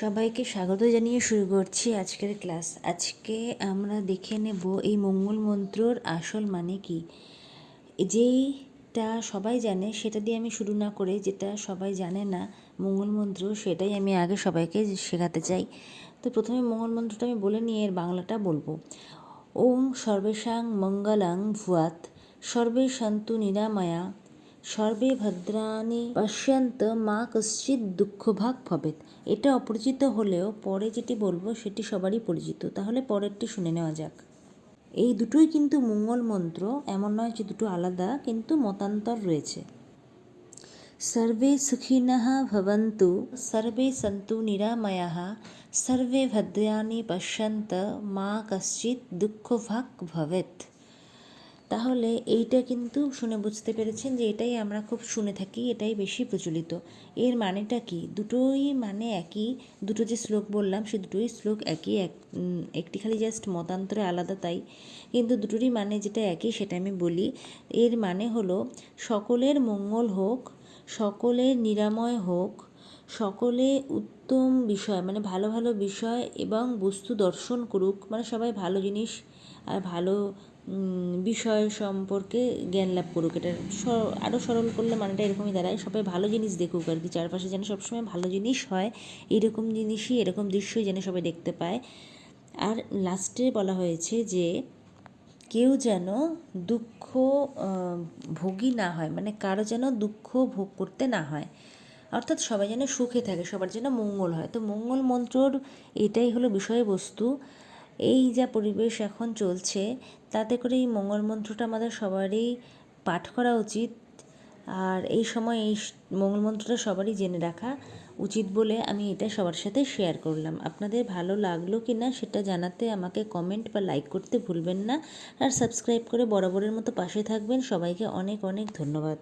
সবাইকে স্বাগত জানিয়ে শুরু করছি আজকের ক্লাস। আজকে আমরা দেখে নেব এই মঙ্গল মন্ত্রর আসল মানে কি। যেইটা সবাই জানে সেটা দিয়ে আমি শুরু না করে যেটা সবাই জানে না মঙ্গল মন্ত্র, সেটাই আমি আগে সবাইকে শেখাতে চাই। তো প্রথমে মঙ্গল মন্ত্রটা আমি বলে নিয়ে এর বাংলাটা বলবো। ওম সর্বেষাং মঙ্গলাং ভুয়াৎ, সর্বে সন্তু নিরাময়া, সর্বে ভদ্রাণি পশ্যন্ত মা কশ্চিৎ দুঃখভাগ ভবেৎ। এটা অপরিচিত হলেও পরে যেটি বলবো সেটি সবারই পরিচিত, তাহলে পরেরটি শুনে নেওয়া যাক। এই দুটোই কিন্তু মঙ্গল মন্ত্র, এমন নয় যে দুটো আলাদা, কিন্তু মতান্তর রয়েছে। সর্বে সুখিনঃ ভবন্তু, সর্বে সন্তু নিরাময়াঃ, সর্বে ভদ্রাণি পশ্যন্ত মা কশ্চিৎ দুঃখভাগ ভবেৎ। তাহলে এইটা কিন্তু শুনে বুঝতে পেরেছেন যে এটাই আমরা খুব শুনে থাকি, এটাই বেশি প্রচলিত। এর মানেটা কি? দুটোই মানে একই। দুটো যে শ্লোক বললাম সে দুটোই শ্লোক একই, একটি খালি জাস্ট মতান্তরে আলাদা, তাই। কিন্তু দুটোরই মানে যেটা একই সেটা আমি বলি। এর মানে হলো সকলের মঙ্গল হোক, সকলের নিরাময় হোক, সকলে উত্তম বিষয় মানে ভালো ভালো বিষয় এবং বস্তু দর্শন করুক, মানে সবাই ভালো জিনিস আর ভালো বিষয় সম্পর্কে জ্ঞান লাভ করুক। এটা আরও সরল করলে মানেটা এরকমই দাঁড়ায়, সবাই ভালো জিনিস দেখুক আর কি, চারপাশে যেন সবসময় ভালো জিনিস হয়, এরকম জিনিসই এরকম দৃশ্যই যেন সবাই দেখতে পায়। আর লাস্টে বলা হয়েছে যে কেউ যেন দুঃখ ভোগী না হয়, মানে কারো যেন দুঃখ ভোগ করতে না হয়, অর্থাৎ সবাই যেন সুখে থাকে, সবার যেন মঙ্গল হয়। তো মঙ্গল মন্ত্রর এটাই হলো বিষয়বস্তু। এই যা পরিবেশ এখন চলছে তাতে করে এই মঙ্গল মন্ত্রটা আমাদের সবারই পাঠ করা উচিত। আর এই সময় এই মঙ্গল মন্ত্রটা সবারই জেনে রাখা উচিত বলে আমি এটা সবার সাথে শেয়ার করলাম। আপনাদের ভালো লাগলো কি না সেটা জানাতে আমাকে কমেন্ট বা লাইক করতে ভুলবেন না, আর সাবস্ক্রাইব করে বরাবরের মতো পাশে থাকবেন। সবাইকে অনেক অনেক ধন্যবাদ।